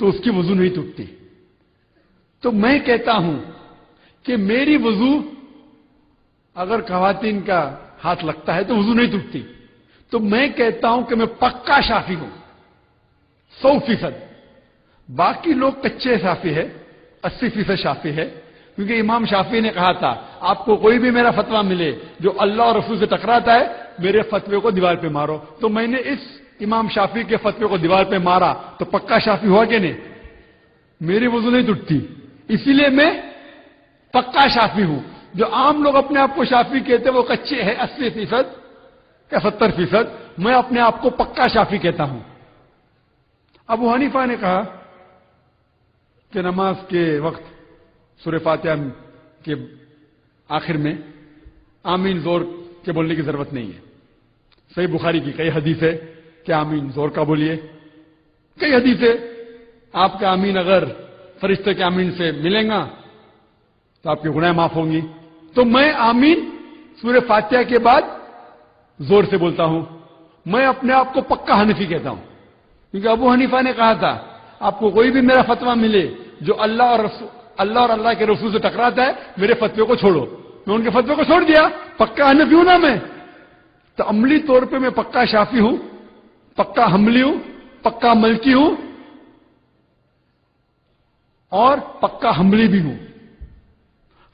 تو اس کی وضو نہیں ٹوٹتی. تو میں کہتا ہوں کہ میری وضو اگر خواتین کا ہاتھ لگتا ہے تو وضو نہیں ٹوٹتی. تو میں کہتا ہوں کہ میں پکا شافی ہوں 100%. باقی لوگ کچے شافی ہے 80% شافی ہے. کیونکہ امام شافی نے کہا تھا آپ کو کوئی بھی میرا فتویٰ ملے جو اللہ اور رسول سے ٹکراتا ہے میرے فتوے کو دیوار پہ مارو. تو میں نے اس امام شافی کے فتوے کو دیوار پہ مارا تو پکا شافی ہوا کہ نہیں؟ میری وضو نہیں ٹوٹتی. اسی لیے میں پکا شافی ہوں. جو عام لوگ اپنے آپ کو شافی کہتے ہیں وہ کچے ہیں 80% یا 70%. میں اپنے آپ کو پکا شافی کہتا ہوں. ابو حنیفہ نے کہا کہ نماز کے وقت سورہ فاتحہ کے آخر میں آمین زور کے بولنے کی ضرورت نہیں ہے. صحیح بخاری کی کئی حدیث ہے کہ آمین زور کا بولیے. کئی حدیث ہے آپ کا آمین اگر فرشتے کے آمین سے ملیں گا تو آپ کے گناہ معاف ہوں گی. تو میں آمین سورہ فاتحہ کے بعد زور سے بولتا ہوں. میں اپنے آپ کو پکا حنفی کہتا ہوں. کیونکہ ابو حنیفہ نے کہا تھا آپ کو کوئی بھی میرا فتویٰ ملے جو اللہ اور اللہ کے رسول سے ٹکراتا ہے میرے فتوے کو چھوڑو. میں ان کے فتوے کو چھوڑ دیا. پکا حنفی ہوں نا میں. تو عملی طور پہ میں پکا شافی ہوں, پکا حنبلی ہوں, پکا ملکی ہوں اور پکا حنبلی بھی ہوں.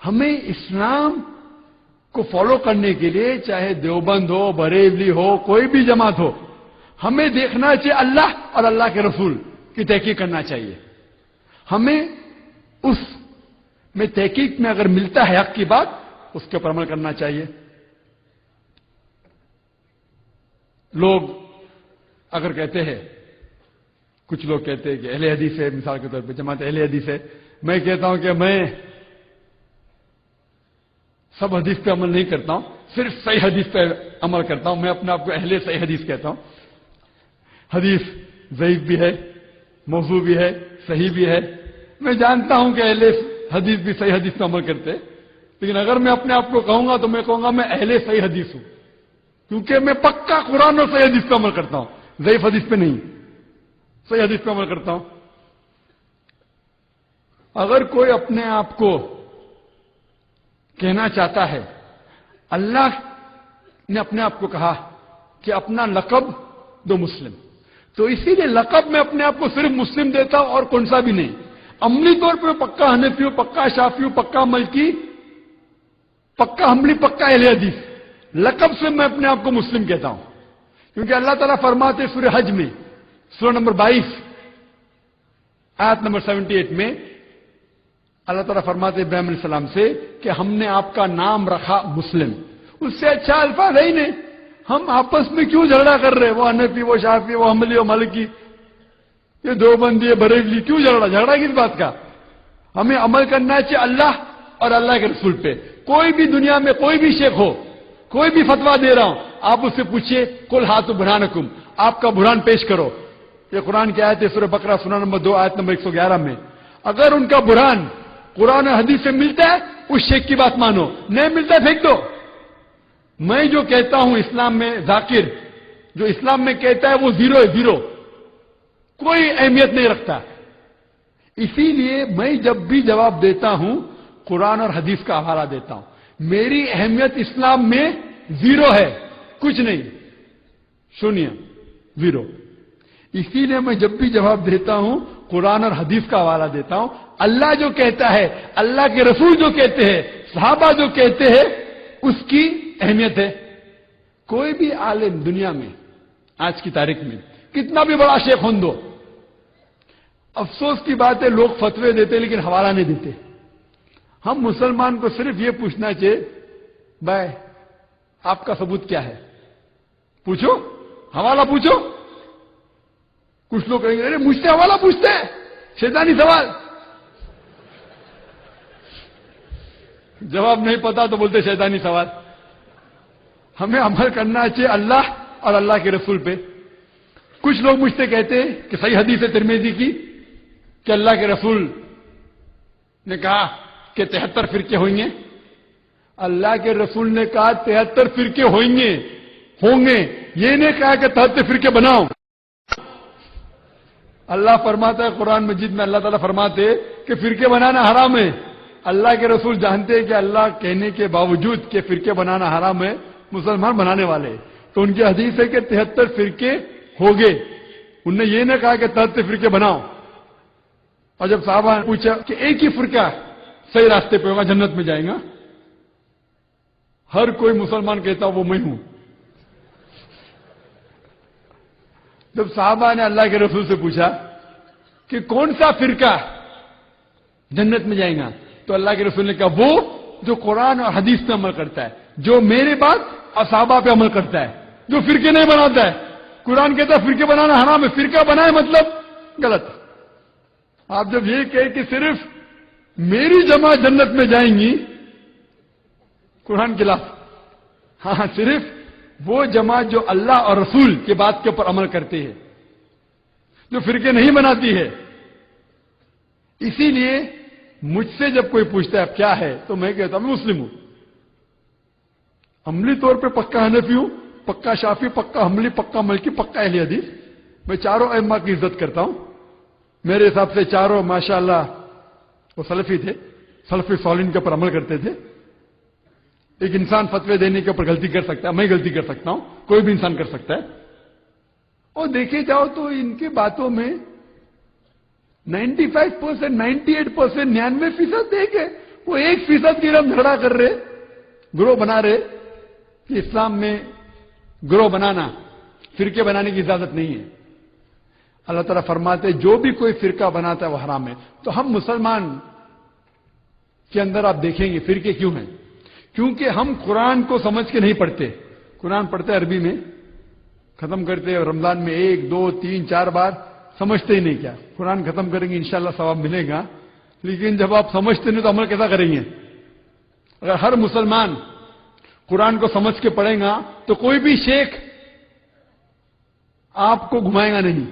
ہمیں اسلام کو فالو کرنے کے لیے چاہے دیوبند ہو, بریلوی ہو, کوئی بھی جماعت ہو, ہمیں دیکھنا چاہیے اللہ اور اللہ کے رسول کی تحقیق کرنا چاہیے. ہمیں اس میں تحقیق میں اگر ملتا ہے حق کی بات اس کے اوپر عمل کرنا چاہیے. لوگ اگر کہتے ہیں, کچھ لوگ کہتے ہیں کہ اہل حدیث ہے, مثال کے طور پہ جماعت اہل حدیث ہے. میں کہتا ہوں کہ میں سب حدیث پہ عمل نہیں کرتا ہوں, صرف صحیح حدیث پہ عمل کرتا ہوں. میں اپنے آپ کو اہل صحیح حدیث کہتا ہوں. حدیث ضعیف بھی ہے, موضوع بھی ہے, صحیح بھی ہے. میں جانتا ہوں کہ اہل حدیث بھی صحیح حدیث پہ عمل کرتے ہیں, لیکن اگر میں اپنے آپ کو کہوں گا تو میں کہوں گا میں اہل صحیح حدیث ہوں. کیونکہ میں پکا قرآن اور صحیح حدیث پہ عمل کرتا ہوں, ضعیف حدیث پہ نہیں, صحیح حدیث پہ عمل کرتا ہوں. اگر کوئی اپنے آپ کو کہنا چاہتا ہے, اللہ نے اپنے آپ کو کہا کہ اپنا لقب دو مسلم, تو اسی لیے لقب میں اپنے آپ کو صرف مسلم دیتا ہوں اور کون سا بھی نہیں. عملی طور پہ پکا حنفی ہوں, پکا شافی ہوں, پکا ملکی, پکا حنبلی, پکا اہل حدیث. لقب سے میں اپنے آپ کو مسلم کہتا ہوں. کیونکہ اللہ تعالیٰ فرماتے سورہ حج میں سورہ نمبر 22 آیت نمبر 78 میں اللہ تعالیٰ فرماتے ابراہیم علیہ السلام سے کہ ہم نے آپ کا نام رکھا مسلم. اس سے اچھا الفاظ ہے ہی نہیں. ہم آپس میں کیوں جھگڑا کر رہے, وہ حنفی, وہ شافی, وہ حنبلی, وہ مالکی, یہ دیوبندی, بریلوی, کیوں جھگڑا کس بات کا؟ ہمیں عمل کرنا چاہیے اللہ اور اللہ کے رسول پہ. کوئی بھی دنیا میں کوئی بھی شیخ ہو, کوئی بھی فتویٰ دے رہا ہوں, آپ اس سے پوچھیے کل ہاتھ برہانکم, آپ کا برہان پیش کرو. یہ قرآن کی آیت ہے سورہ بقرہ سورہ نمبر 2 آیت نمبر 111 میں. اگر ان کا برہان قرآن اور حدیث سے ملتا ہے اس شیخ کی بات مانو, نہیں ملتا پھینک دو. میں جو کہتا ہوں اسلام میں ذاکر, جو اسلام میں کہتا ہے وہ زیرو ہے, زیرو, کوئی اہمیت نہیں رکھتا. اسی لیے میں جب بھی جواب دیتا ہوں قرآن اور حدیث کا حوالہ دیتا ہوں. میری اہمیت اسلام میں زیرو ہے, کچھ نہیں, شونیہ, زیرو. اسی لیے میں جب بھی جواب دیتا ہوں قرآن اور حدیث کا حوالہ دیتا ہوں. اللہ جو کہتا ہے, اللہ کے رسول جو کہتے ہیں, صحابہ جو کہتے ہیں, اس کی اہمیت ہے. کوئی بھی عالم دنیا میں آج کی تاریخ میں کتنا بھی بڑا شیخ ہوں دو, افسوس کی بات ہے لوگ فتوے دیتے لیکن حوالہ نہیں دیتے. ہم مسلمان کو صرف یہ پوچھنا چاہیے بھائی آپ کا ثبوت کیا ہے, پوچھو, حوالہ پوچھو. کچھ لوگ کہیں گے ارے مجھ سے حوالہ پوچھتے ہیں, شیطانی سوال. جواب نہیں پتا تو بولتے شیطانی سوال. ہمیں عمل کرنا چاہیے اللہ اور اللہ کے رسول پہ. کچھ لوگ مجھ سے کہتے ہیں کہ صحیح حدیث ہے ترمذی کی کہ اللہ کے رسول نے کہا کہ 73 فرقے ہوئیں گے. اللہ کے رسول نے کہا 73 فرقے ہوں گے, یہ نہیں کہا کہ 73 فرقے بناؤ. اللہ فرماتا ہے قرآن مجید میں، اللہ تعالیٰ فرماتے کہ فرقے بنانا حرام ہے. اللہ کے رسول جانتے ہیں کہ اللہ کہنے کے باوجود کہ فرقے بنانا حرام ہے، مسلمان بنانے والے. تو ان کی حدیث ہے کہ 73 فرقے ہو گئے. انہوں نے یہ نہ کہا کہ 73 فرقے بناؤ. اور جب صحابہ نے پوچھا کہ ایک ہی فرقہ صحیح راستے پہ ہوگا، جنت میں جائے گا، ہر کوئی مسلمان کہتا وہ میں ہوں. جب صحابہ نے اللہ کے رسول سے پوچھا کہ کون سا فرقہ جنت میں جائے گا، تو اللہ کے رسول نے کہا وہ جو قرآن اور حدیث پہ عمل کرتا ہے، جو میرے بات اور صحابہ پہ عمل کرتا ہے، جو فرقے نہیں بناتا ہے. قرآن کہتا ہے فرقے بنانا حرام ہے، فرقہ بنائے مطلب غلط. آپ جب یہ کہیں کہ صرف میری جماعت جنت میں جائیں گی، قرآن کے خلاف. ہاں، صرف وہ جماعت جو اللہ اور رسول کے بات کے اوپر عمل کرتی ہے، جو فرقے نہیں بناتی ہے. اسی لیے مجھ سے جب کوئی پوچھتا ہے اب کیا ہے، تو میں کہتا ہوں میں مسلم ہوں. عملی طور پہ پکا حنفی ہوں، پکا شافی، پکا حنبلی، پکا ملکی، پکا اہل حدیث. میں چاروں ائمہ کی عزت کرتا ہوں. میرے حساب سے چاروں ماشاءاللہ وہ سلفی تھے، سلفی صالحین کے اوپر عمل کرتے تھے. ایک انسان فتوے دینے کے اوپر غلطی کر سکتا ہے، میں غلطی کر سکتا ہوں، کوئی بھی انسان کر سکتا ہے. اور دیکھے جاؤ تو ان کی باتوں میں 95%، 98%، 99% دیکھے وہ 1% کی ہم جھگڑا کر رہے، گروہ بنا رہے کہ اسلام میں گروہ بنانا، فرقے بنانے کی اجازت نہیں ہے. اللہ تعالیٰ فرماتے جو بھی کوئی فرقہ بناتا ہے وہ حرام ہے. تو ہم مسلمان کے اندر آپ دیکھیں گے فرقے کیوں ہیں؟ کیونکہ ہم قرآن کو سمجھ کے نہیں پڑھتے. قرآن پڑھتے عربی میں، ختم کرتے رمضان میں 1، 2، 3، 4 بار، سمجھتے ہی نہیں. کیا قرآن ختم کریں گے انشاءاللہ ثواب ملے گا، لیکن جب آپ سمجھتے نہیں تو عمل کیسا کریں گے؟ اگر ہر مسلمان قرآن کو سمجھ کے پڑھے گا تو کوئی بھی شیخ آپ کو گھمائے گا نہیں.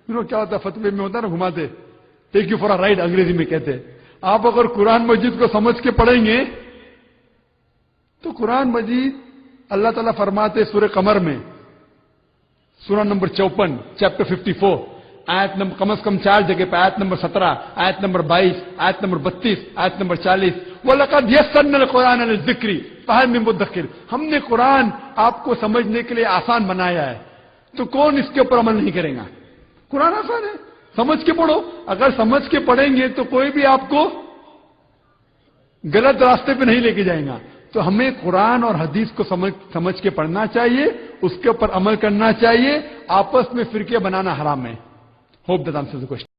کیا ہوتا ہے فتوے میں ہوتا ہے نا، گھماتے، take you for a ride انگریزی میں کہتے ہیں. آپ اگر قرآن مجید کو سمجھ کے پڑھیں گے تو قرآن مجید اللہ تعالیٰ فرماتے سورہ قمر میں، سورہ نمبر 54، چیپٹر 54، آیت نمبر کم از کم 4 جگہ پہ، آیت نمبر 17، آیت نمبر 22، آیت نمبر 32، آیت نمبر 40، وَلَقَدْ يَسَّرْنَا الْقُرْآنَ لِلذِّكْرِ فَهَلْ مِن مُدَّكِرٍ. ہم نے قرآن آپ کو سمجھنے کے لیے آسان بنایا ہے، تو کون اس کے اوپر عمل نہیں کرے گا؟ قرآن آسان ہے، سمجھ کے پڑھو. اگر سمجھ کے پڑھیں گے تو کوئی بھی آپ کو غلط راستے پہ نہیں لے کے جائے گا. تو ہمیں قرآن اور حدیث کو سمجھ کے پڑھنا چاہیے، اس کے اوپر عمل کرنا چاہیے. آپس میں فرقے بنانا حرام ہے. Hope that answers the question.